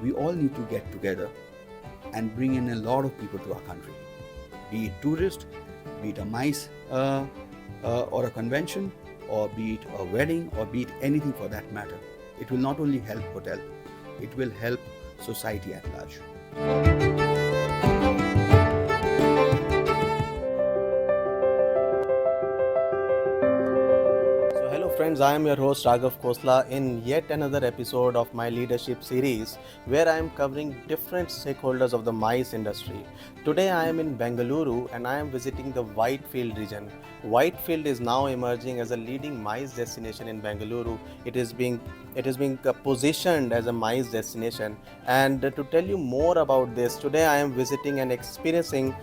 we all need to get together and bring in a lot of people to our country, be it tourists, be it a MICE or a convention, or be it a wedding, or be it anything for that matter. It will not only help hotel, it will help society at large. So, hello friends, I am your host Raghav Khosla in yet another episode of my leadership series where I am covering different stakeholders of the MICE industry. Today I am in Bengaluru and I am visiting the Whitefield region. Whitefield is now emerging as a leading MICE destination in Bengaluru. It is being positioned as a MICE destination, and to tell you more about this, today I am visiting and experiencing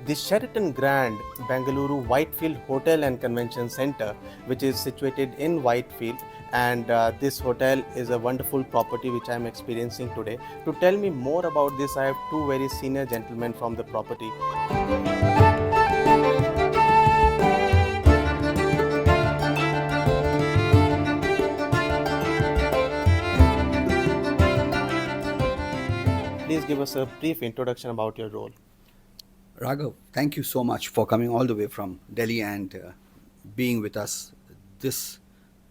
the Sheraton Grand Bengaluru Whitefield Hotel and Convention Center, which is situated in Whitefield. And this hotel is a wonderful property which I am experiencing today. To tell me more about this, I have two very senior gentlemen from the property. Please give us a brief introduction about your role. Raghav, thank you so much for coming all the way from Delhi and being with us this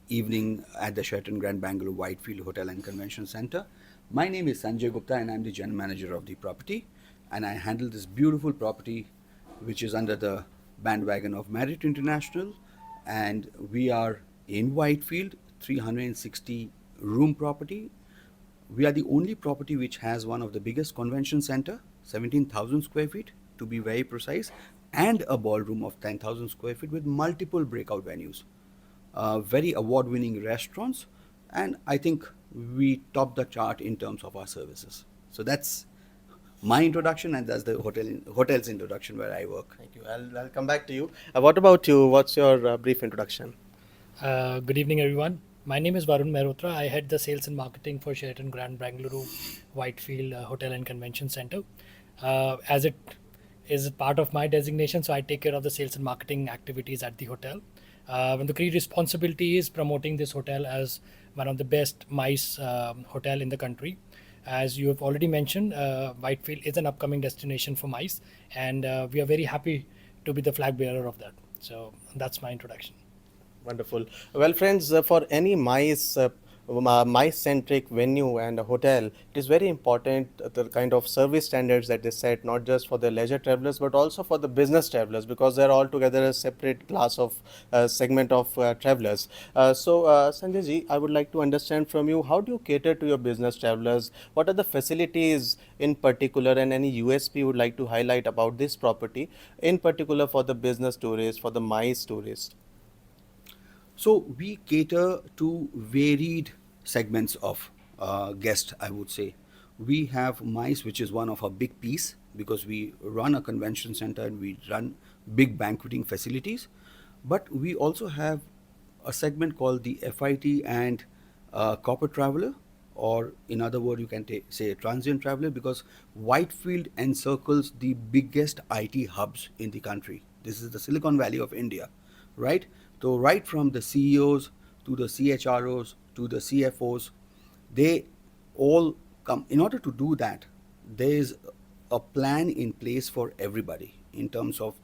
evening at the Sheraton Grand Bangalore Whitefield Hotel and Convention Center. My name is Sanjay Gupta and I'm the general manager of the property, and I handle this beautiful property which is under the bandwagon of Marriott International, and we are in Whitefield, 360 room property. We are the only property which has one of the biggest convention center, 17,000 square feet to be very precise, and a ballroom of 10,000 square feet with multiple breakout venues, very award-winning restaurants, and I think we top the chart in terms of our services. So that's my introduction, and that's the hotel's introduction where I work. Thank you. I'll come back to you. What about you? What's your brief introduction? Good evening, everyone. My name is Varun Mehrotra. I head the sales and marketing for Sheraton Grand Bangalore Whitefield Hotel and Convention Center. As it is part of my designation, so I take care of the sales and marketing activities at the hotel. And the key responsibility is promoting this hotel as one of the best MICE hotel in the country. As you have already mentioned, Whitefield is an upcoming destination for MICE, and we are very happy to be the flag bearer of that. So that's my introduction. Wonderful. Well, friends, for any MICE-centric venue and a hotel, it is very important the kind of service standards that they set, not just for the leisure travelers, but also for the business travelers, because they're altogether a separate class of segment of travelers. Sanjay ji, I would like to understand from you, how do you cater to your business travelers? What are the facilities in particular, and any USP you would like to highlight about this property, in particular for the business tourists, for the MICE tourists? So we cater to varied segments of guests, I would say. We have MICE, which is one of our big piece because we run a convention center and we run big banqueting facilities. But we also have a segment called the FIT and corporate traveler, or in other words, you can say a transient traveler, because Whitefield encircles the biggest IT hubs in the country. This is the Silicon Valley of India, right? So right from the CEOs to the CHROs to the CFOs, they all come. In order to do that, there is a plan in place for everybody in terms of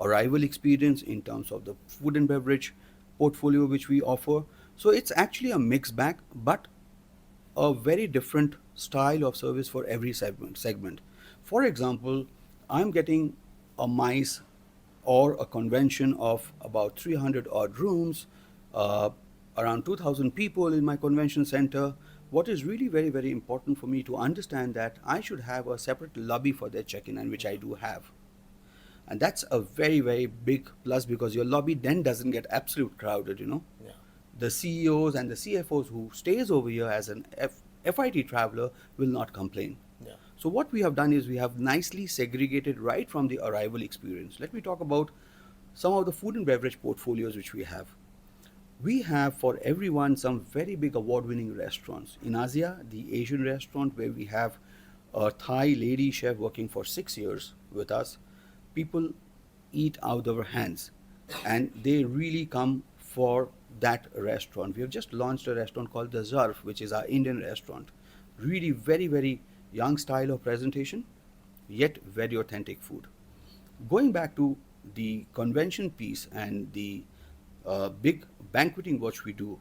arrival experience, in terms of the food and beverage portfolio which we offer. So it's actually a mixed bag, but a very different style of service for every segment. For example, I'm getting a MICE or a convention of about 300 odd rooms, around 2,000 people in my convention center. What is really very, very important for me to understand that I should have a separate lobby for their check-in, and which I do have. And that's a very, very big plus, because your lobby then doesn't get absolute crowded. Yeah. The CEOs and the CFOs who stays over here as an FIT traveler will not complain. Yeah. So what we have done is we have nicely segregated right from the arrival experience. Let me talk about some of the food and beverage portfolios which we have. We have for everyone some very big award-winning restaurants. In Asia, the Asian restaurant, where we have a Thai lady chef working for 6 years with us, people eat out of our hands, and they really come for that restaurant. We have just launched a restaurant called the Zarf, which is our Indian restaurant. Really very, very young style of presentation, yet very authentic food. Going back to the convention piece and the big banqueting which we do,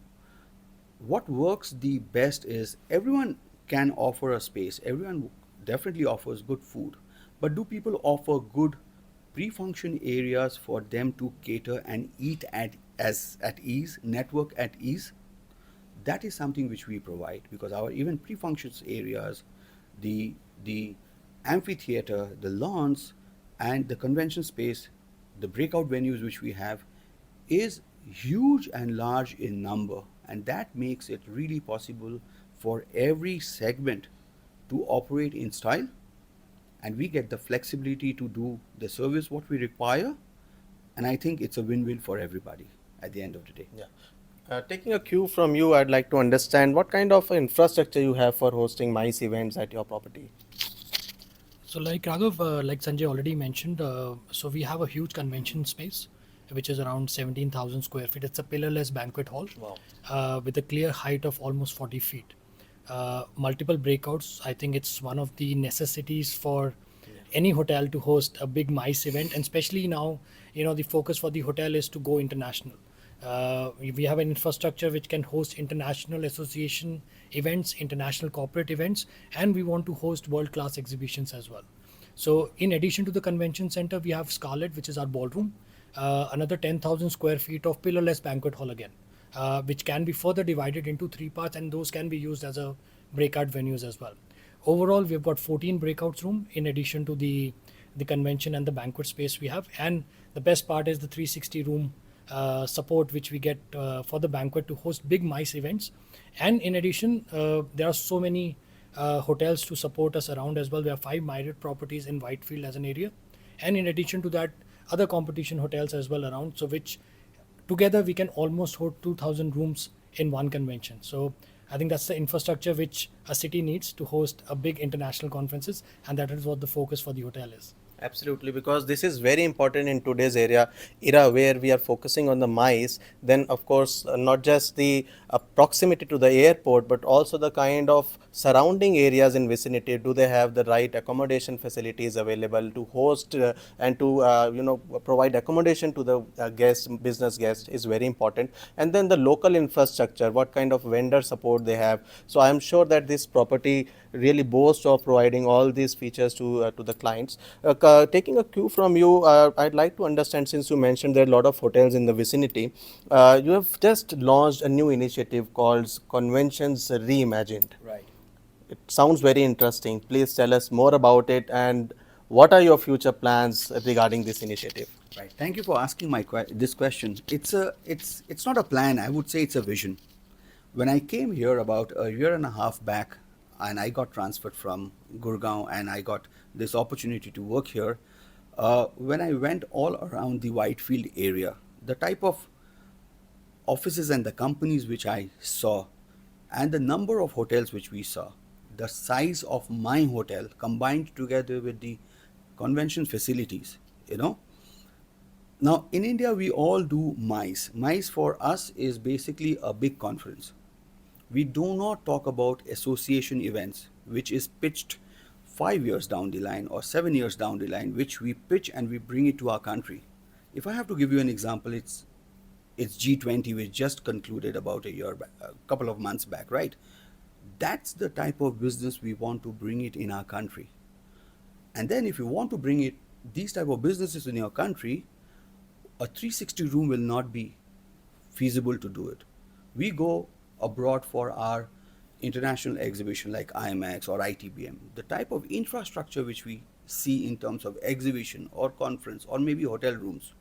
what works the best is everyone can offer a space, everyone definitely offers good food, but do people offer good pre-function areas for them to cater and eat at ease, network at ease? That is something which we provide, because our even pre-functions areas, the amphitheater, the lawns, and the convention space, the breakout venues which we have, is huge and large in number, and that makes it really possible for every segment to operate in style, and we get the flexibility to do the service what we require, and I think it's a win-win for everybody at the end of the day. Yeah. Taking a cue from you, I'd like to understand what kind of infrastructure you have for hosting MICE events at your property. So, like Raghav, like Sanjay already mentioned, so we have a huge convention space, which is around 17,000 square feet. It's a pillarless banquet hall Wow. with a clear height of almost 40 feet. Multiple breakouts. I think it's one of the necessities for any hotel to host a big MICE event, and especially now, the focus for the hotel is to go international. We have an infrastructure which can host international association events, international corporate events, and we want to host world class exhibitions as well. So, in addition to the convention center, we have Scarlet, which is our ballroom, another 10,000 square feet of pillarless banquet hall again, which can be further divided into three parts, and those can be used as a breakout venues as well. Overall, we've got 14 breakouts room in addition to the convention and the banquet space we have, and the best part is the 360 room support which we get for the banquet to host big MICE events. And in addition, there are so many hotels to support us around as well. We have 5 Marriott properties in Whitefield as an area, and in addition to that, other competition hotels as well around. So which together we can almost hold 2,000 rooms in one convention. So I think that's the infrastructure which a city needs to host a big international conferences, and that is what the focus for the hotel is. Absolutely, because this is very important in today's era where we are focusing on the MICE. Then, of course, not just the proximity to the airport, but also the kind of surrounding areas in vicinity. Do they have the right accommodation facilities available to host and to provide accommodation to the guests, business guests is very important. And then the local infrastructure, what kind of vendor support they have. So I am sure that this property really boasts of providing all these features to the clients. Taking a cue from you, I'd like to understand, since you mentioned there are a lot of hotels in the vicinity, you have just launched a new initiative called Conventions Reimagined. Right. It sounds very interesting. Please tell us more about it, and what are your future plans regarding this initiative? Right. Thank you for asking this question. It's not a plan. I would say it's a vision. When I came here about a year and a half back, and I got transferred from Gurgaon, and I got this opportunity to work here. When I went all around the Whitefield area, the type of offices and the companies which I saw, and the number of hotels which we saw, the size of my hotel combined together with the convention facilities, you know. Now, in India, we all do MICE. MICE for us is basically a big conference. We do not talk about association events, which is pitched 5 years down the line or 7 years down the line, which we pitch and we bring it to our country. If I have to give you an example, it's G20, which just concluded about a couple of months back, right? That's the type of business we want to bring it in our country. And then if you want to bring it these type of businesses in your country, a 360 room will not be feasible to do it. We go abroad for our international exhibition like IMAX or ITBM. The type of infrastructure which we see in terms of exhibition or conference or maybe hotel rooms,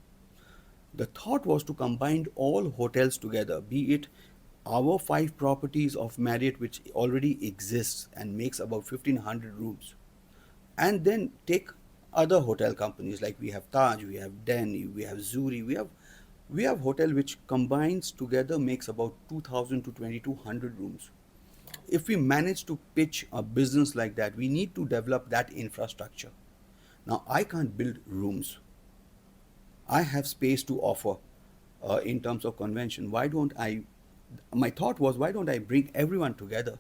the thought was to combine all hotels together, be it our 5 properties of Marriott, which already exists and makes about 1,500 rooms, and then take other hotel companies like we have Taj, we have Denny, we have Zuri, we have hotel which combines together makes about 2,000 to 2,200 rooms. If we manage to pitch a business like that, we need to develop that infrastructure. Now, I can't build rooms. I have space to offer in terms of convention. Why don't I? My thought was, why don't I bring everyone together?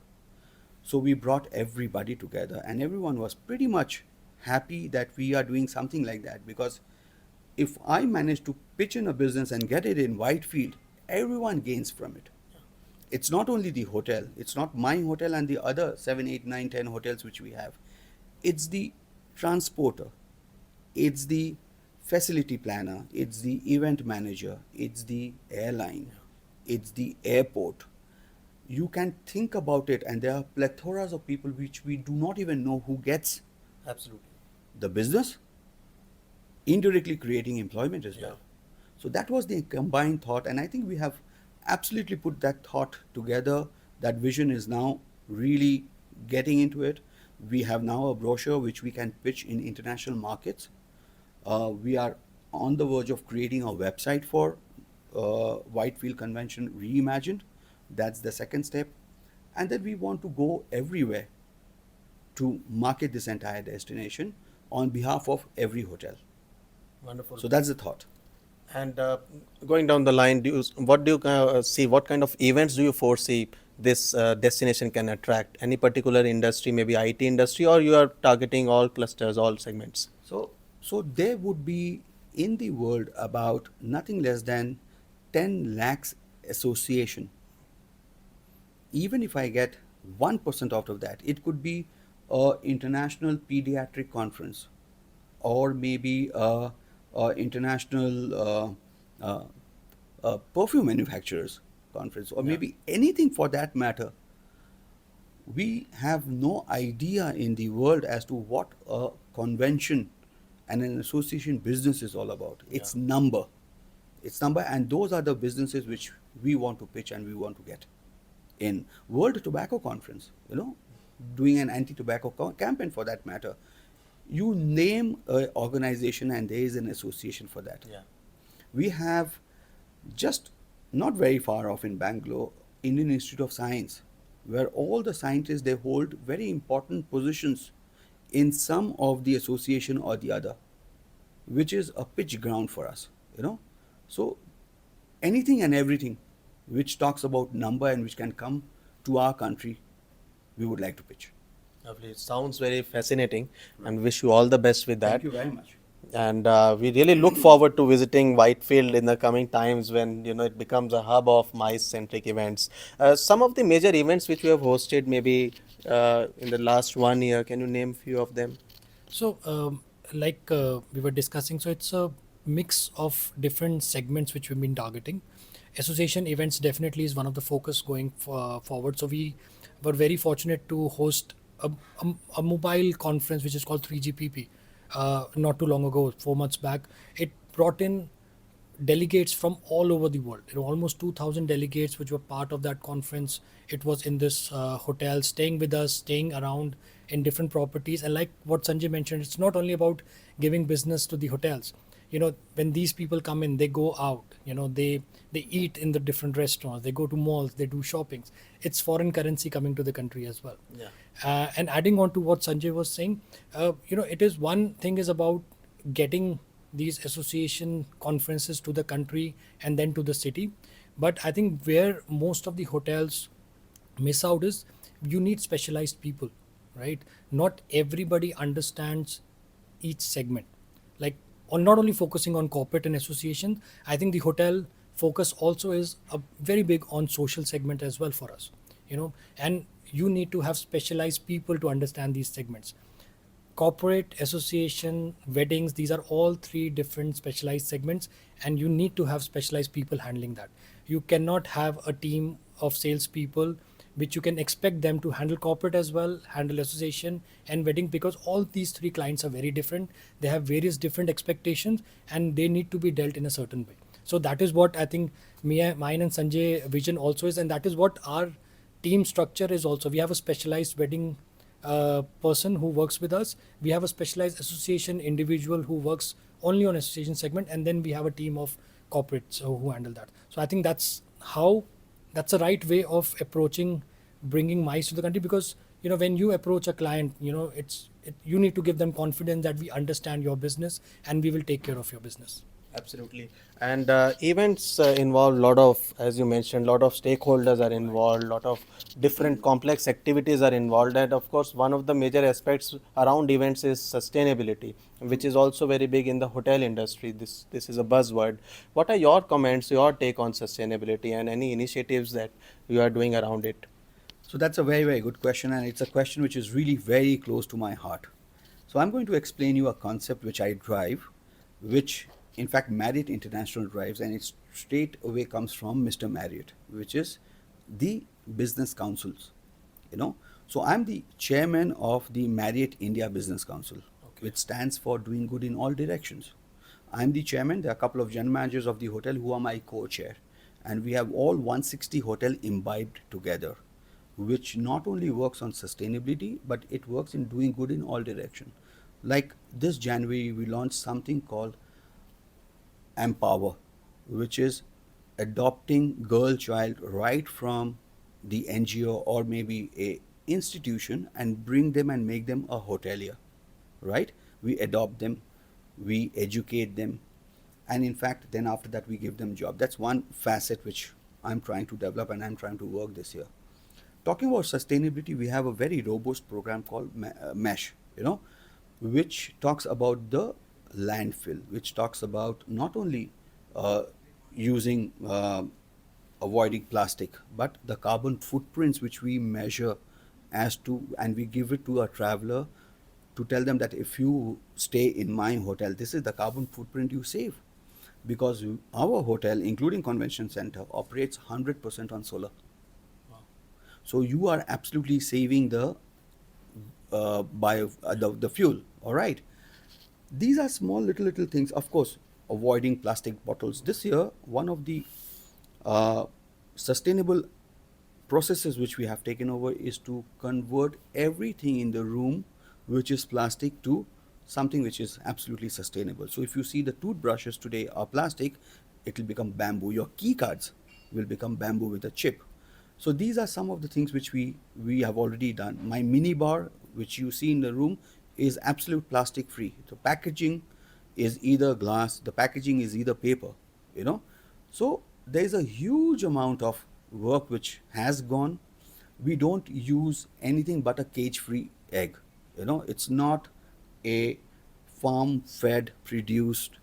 So we brought everybody together, and everyone was pretty much happy that we are doing something like that, because if I manage to pitch in a business and get it in Whitefield, everyone gains from it. It's not only the hotel, it's not my hotel and the other 7, 8, 9, 10 hotels which we have. It's the transporter, it's the facility planner, it's the event manager, it's the airline, it's the airport. You can think about it, and there are plethoras of people which we do not even know who gets Absolutely. the business, indirectly creating employment as Yeah. well. So that was the combined thought, and I think we have absolutely put that thought together. That vision is now really getting into it. We have now a brochure which we can pitch in international markets. We are on the verge of creating a website for Whitefield Convention Reimagined. That's the second step. And then we want to go everywhere to market this entire destination on behalf of every hotel. Wonderful. So that's the thought. And going down the line, what do you see? What kind of events do you foresee this destination can attract? Any particular industry, maybe IT industry, or you are targeting all clusters, all segments? So there would be in the world about nothing less than 10 lakhs association. Even if I get 1% out of that, it could be a international pediatric conference, or maybe a international perfume manufacturers conference, or Yeah. maybe anything for that matter. We have no idea in the world as to what a convention and an association business is all about. It's Yeah. number. It's number, and those are the businesses which we want to pitch and we want to get in World Tobacco Conference, doing an anti-tobacco campaign for that matter. You name an organization and there is an association for that. Yeah. We have just not very far off in Bangalore, Indian Institute of Science, where all the scientists, they hold very important positions in some of the association or the other, which is a pitch ground for us. So anything and everything which talks about number and which can come to our country, we would like to pitch. Lovely. It sounds very fascinating, and wish you all the best with that. Thank you very much. And we really look forward to visiting Whitefield in the coming times when it becomes a hub of mice-centric events. Some of the major events which we have hosted, maybe in the last 1 year, can you name few of them? So, like we were discussing, so it's a mix of different segments which we've been targeting. Association events definitely is one of the focus going forward. So we were very fortunate to host a mobile conference which is called 3GPP. Not too long ago, 4 months back, it brought in delegates from all over the world. There were almost 2,000 delegates which were part of that conference. It was in this hotel, staying with us, staying around in different properties. And like what Sanjay mentioned, it's not only about giving business to the hotels. When these people come in, they go out. They eat in the different restaurants. They go to malls. They do shoppings. It's foreign currency coming to the country as well. Yeah. And adding on to what Sanjay was saying, it is one thing is about getting these association conferences to the country and then to the city. But I think where most of the hotels miss out is you need specialized people, right? Not everybody understands each segment. Like, on not only focusing on corporate and association, I think the hotel focus also is a very big on social segment as well for us. And you need to have specialized people to understand these segments. Corporate, association, weddings, these are all three different specialized segments, and you need to have specialized people handling that. You cannot have a team of salespeople which you can expect them to handle corporate as well, handle association and wedding, because all these three clients are very different. They have various different expectations and they need to be dealt in a certain way. So that is what I think mine and Sanjay vision also is, and that is what our team structure is also. We have a specialized wedding person who works with us. We have a specialized association individual who works only on association segment, and then we have a team of corporates who handle that. So I think that's a right way of approaching bringing mice to the country, because when you approach a client, you need to give them confidence that we understand your business and we will take care of your business. Absolutely. And events involve lot of, as you mentioned, lot of stakeholders are involved, lot of different complex activities are involved. And of course, one of the major aspects around events is sustainability, which is also very big in the hotel industry. This is a buzzword. What are your comments, your take on sustainability and any initiatives that you are doing around it? So that's a very, very good question, and it's a question which is really very close to my heart. So I'm going to explain you a concept which I drive, which in fact Marriott International drives, and it straight away comes from Mr. Marriott, which is the business councils. You know, so I'm the chairman of the Marriott India Business Council, Okay. which stands for doing good in all directions. I'm the chairman. There are a couple of general managers of the hotel who are my co-chair, and we have all 160 hotel imbibed together, which not only works on sustainability, but it works in doing good in all direction. Like this January, we launched something called Empower, which is adopting girl child right from the NGO or maybe a institution and bring them and make them a hotelier, right? We adopt them, we educate them, and in fact then after that we give them job. That's one facet which I'm trying to develop and I'm trying to work this year. Talking about sustainability, we have a very robust program called mesh, which talks about the landfill, which talks about not only uh, using avoiding plastic, but the carbon footprints which we measure as to, and we give it to a traveler to tell them that if you stay in my hotel, this is the carbon footprint you save, because our hotel, including convention center, operates 100% on solar. So you are absolutely saving the fuel. All right. These are small little things. Of course, avoiding plastic bottles. This year, one of the uh, sustainable processes which we have taken over is to convert everything in the room which is plastic to something which is absolutely sustainable. So if you see the toothbrushes today are plastic, it will become bamboo. Your key cards will become bamboo with a chip. So these are some of the things which we have already done. My mini bar, which you see in the room, is absolute plastic free. The packaging is either glass, the packaging is either paper, you know. So there is a huge amount of work which has gone. We don't use anything but a cage free egg. It's not a farm fed produced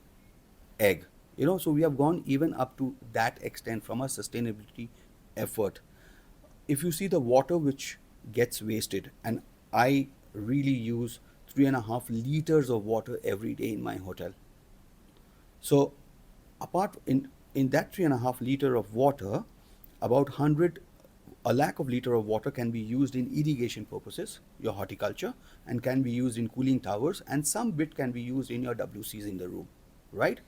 egg. So we have gone even up to that extent from a sustainability effort. If you see the water which gets wasted, and I really use 3.5 liters of water every day in my hotel. So apart in that 3.5 liter of water, about 100 a lakh of liter of water can be used in irrigation purposes, your horticulture, and can be used in cooling towers, and some bit can be used in your WCs in the room, right?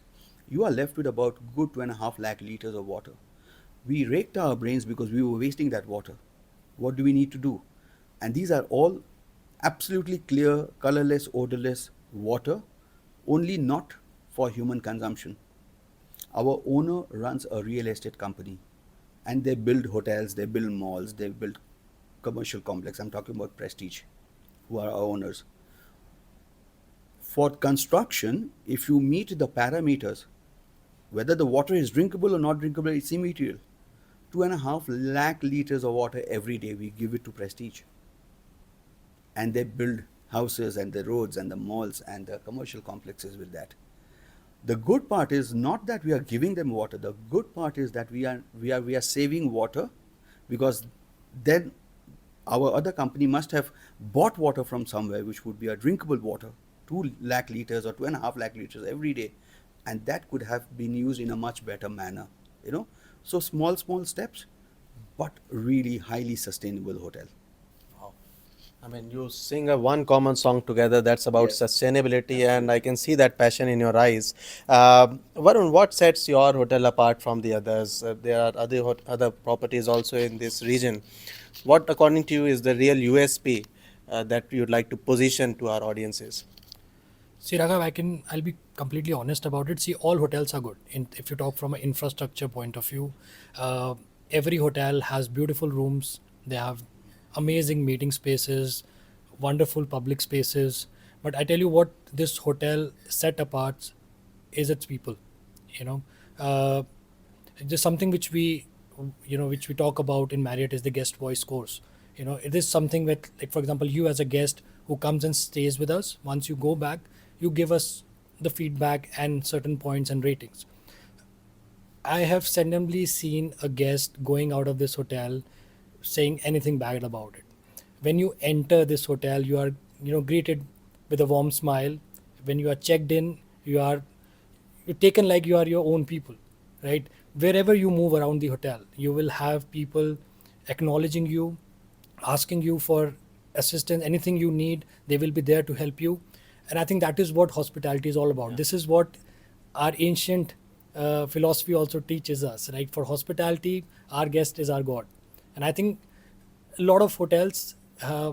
You are left with about good 2.5 lakh liters of water. We raked our brains because we were wasting that water. What do we need to do? And these are all absolutely clear, colorless, odorless water, only not for human consumption. Our owner runs a real estate company, and they build hotels, they build malls, they build commercial complex. I'm talking about Prestige, who are our owners. For construction, if you meet the parameters, whether the water is drinkable or not drinkable, it's immaterial. 2.5 lakh liters of water every day we give it to Prestige, and they build houses and the roads and the malls and the commercial complexes with that. The good part is not that we are giving them water. The good part is that we are saving water, because then our other company must have bought water from somewhere which would be a drinkable water, 2 lakh liters or 2.5 lakh liters every day, and that could have been used in a much better manner. So small steps, but really highly sustainable hotel. Wow. I mean, you sing a one common song together that's about Yes, sustainability, and I absolutely. can see that passion in your eyes. Varun, what sets your hotel apart from the others? There are other properties also in this region. What, according to you, is the real USP that you'd like to position to our audiences? See, Raghav, I'll be completely honest about it. See, all hotels are good. If you talk from an infrastructure point of view, uh, every hotel has beautiful rooms. They have amazing meeting spaces, wonderful public spaces. But I tell you what, this hotel set apart is its people. You know, uh, just something which we, which we talk about in Marriott is the guest voice scores. It is something with, like, for example, you as a guest who comes and stays with us, once you go back, you give us the feedback and certain points and ratings. I have seldomly seen a guest going out of this hotel saying anything bad about it. When you enter this hotel, you are, greeted with a warm smile. When you are checked in, you're taken like you are your own people, right? Wherever you move around the hotel, you will have people acknowledging you, asking you for assistance, anything you need, they will be there to help you. And I think that is what hospitality is all about. Yeah. This is what our ancient philosophy also teaches us, right? For hospitality, our guest is our god. And I think a lot of hotels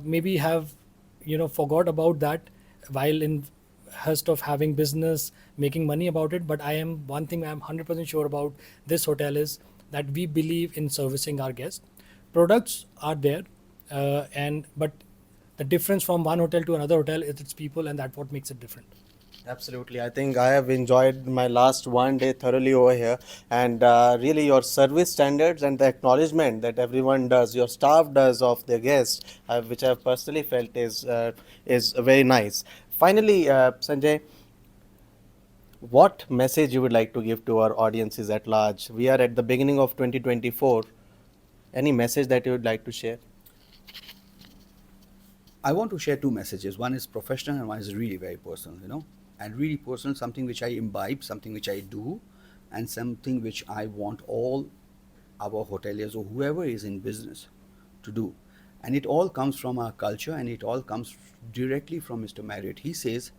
maybe have, forgot about that while in hurst of having business, making money about it. But I am one thing I'm 100% sure about this hotel is that we believe in servicing our guests. Products are there, and but the difference from one hotel to another hotel is its people, and that's what makes it different. Absolutely. I think I have enjoyed my last one day thoroughly over here. And really, your service standards and the acknowledgement that everyone does, your staff does of their guests, which I've personally felt is very nice. Finally, Sanjay, what message you would like to give to our audiences at large? We are at the beginning of 2024. Any message that you would like to share? I want to share two messages. One is professional and one is really very personal, And really personal, something which I imbibe, something which I do, and something which I want all our hoteliers or whoever is in business to do. And it all comes from our culture and it all comes directly from Mr. Marriott. He says,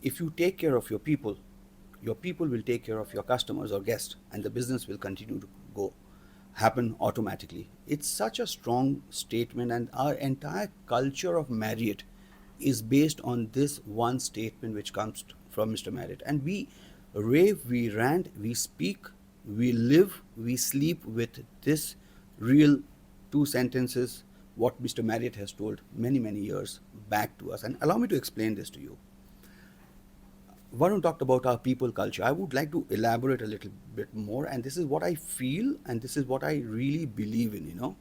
if you take care of your people will take care of your customers or guests, and the business will continue to go happen automatically. It's such a strong statement, and our entire culture of Marriott is based on this one statement which comes from Mr. Marriott. And we rave, we rant, we speak, we live, we sleep with this real two sentences what Mr. Marriott has told many, many years back to us. And allow me to explain this to you. Varun talked about our people culture. I would like to elaborate a little bit more, and this is what I feel and this is what I really believe in.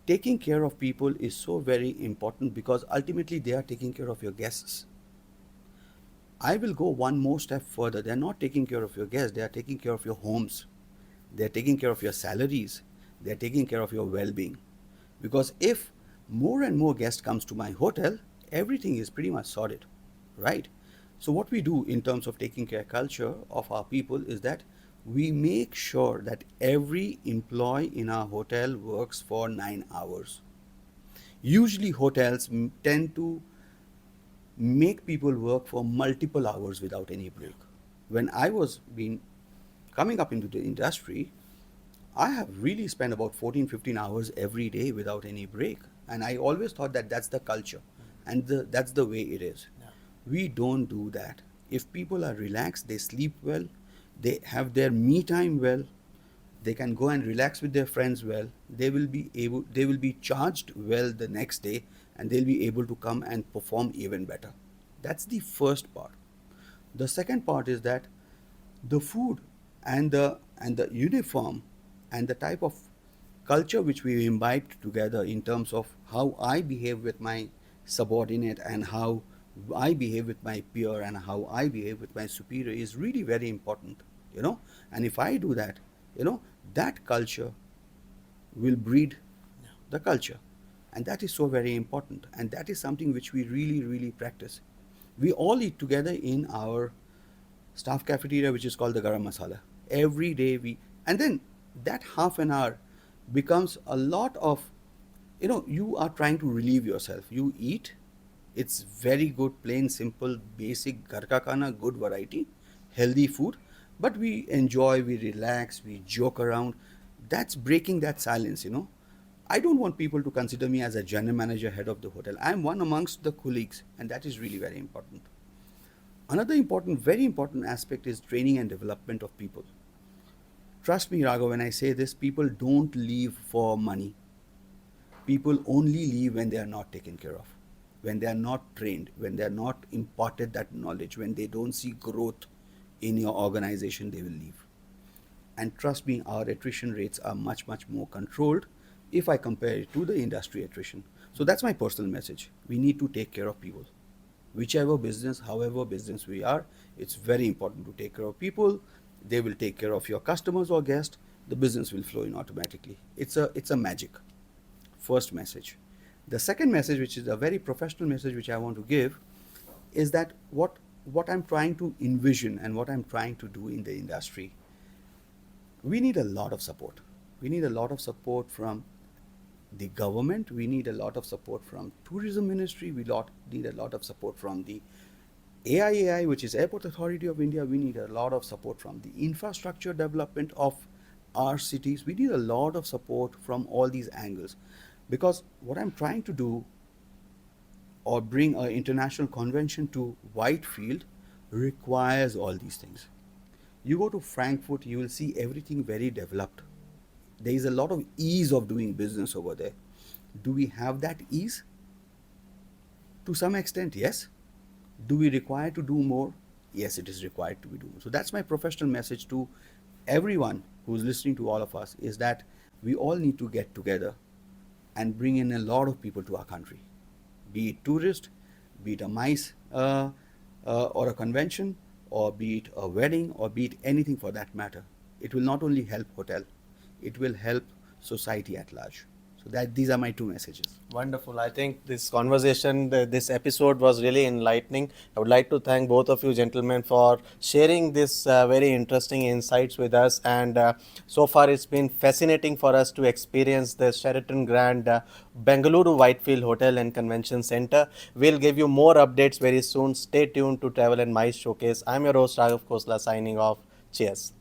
Taking care of people is so very important because ultimately they are taking care of your guests. I will go one more step further. They are not taking care of your guests, they are taking care of your homes. They are taking care of your salaries. They are taking care of your well-being. Because if more and more guests comes to my hotel, everything is pretty much sorted, right? So what we do in terms of taking care culture of our people is that we make sure that every employee in our hotel works for 9 hours. Usually hotels tend to make people work for multiple hours without any break. When I was been coming up into the industry, I have really spent about 14, 15 hours every day without any break. And I always thought that that's the culture and that's the way it is. Yeah. We don't do that. If people are relaxed, they sleep well, they have their me time well, they can go and relax with their friends well, they will be charged well the next day, and they'll be able to come and perform even better. That's the first part. The second part is that the food and the uniform and the type of culture which we imbibed together in terms of how I behave with my subordinate and how I behave with my peer and how I behave with my superior is really very important. And if I do that, that culture will breed the culture. And that is so very important. And that is something which we really, really practice. We all eat together in our staff cafeteria, which is called the garam masala. Every day and then that half an hour becomes a lot of, you are trying to relieve yourself. You eat, it's very good, plain, simple, basic, ghar ka khana, good variety, healthy food. But we enjoy, we relax, we joke around. That's breaking that silence. I don't want people to consider me as a general manager, head of the hotel. I'm one amongst the colleagues, and that is really very important. Another important, very important aspect is training and development of people. Trust me, Raghav, when I say this, people don't leave for money. People only leave when they are not taken care of, when they are not trained, when they are not imparted that knowledge, when they don't see growth in your organization, they will leave. And trust me, our attrition rates are much, much more controlled if I compare it to the industry attrition. So that's my personal message. We need to take care of people. Whichever business, however business we are, it's very important to take care of people. They will take care of your customers or guests. The business will flow in automatically. It's a magic. First message. The second message, which is a very professional message, which I want to give, is that what I'm trying to envision and what I'm trying to do in the industry, we need a lot of support. We need a lot of support from the government. We need a lot of support from tourism ministry. Need a lot of support from the AIAI, which is Airport Authority of India. We need a lot of support from the infrastructure development of our cities. We need a lot of support from all these angles, because what I'm trying to do, or bring an international convention to Whitefield, requires all these things. You go to Frankfurt, you will see everything very developed. There is a lot of ease of doing business over there. Do we have that ease? To some extent, yes. Do we require to do more? Yes, it is required to be done. So that's my professional message to everyone who's listening to all of us, is that we all need to get together and bring in a lot of people to our country. Be it tourist, be it a MICE or a convention, or be it a wedding, or be it anything for that matter. It will not only help hotel, it will help society at large. So these are my two messages. Wonderful. I think this conversation, this episode was really enlightening. I would like to thank both of you gentlemen for sharing this very interesting insights with us. And so far, it's been fascinating for us to experience the Sheraton Grand Bengaluru Whitefield Hotel and Convention Center. We'll give you more updates very soon. Stay tuned to Travel and MICE Showcase. I'm your host, Raghav Khosla, signing off. Cheers.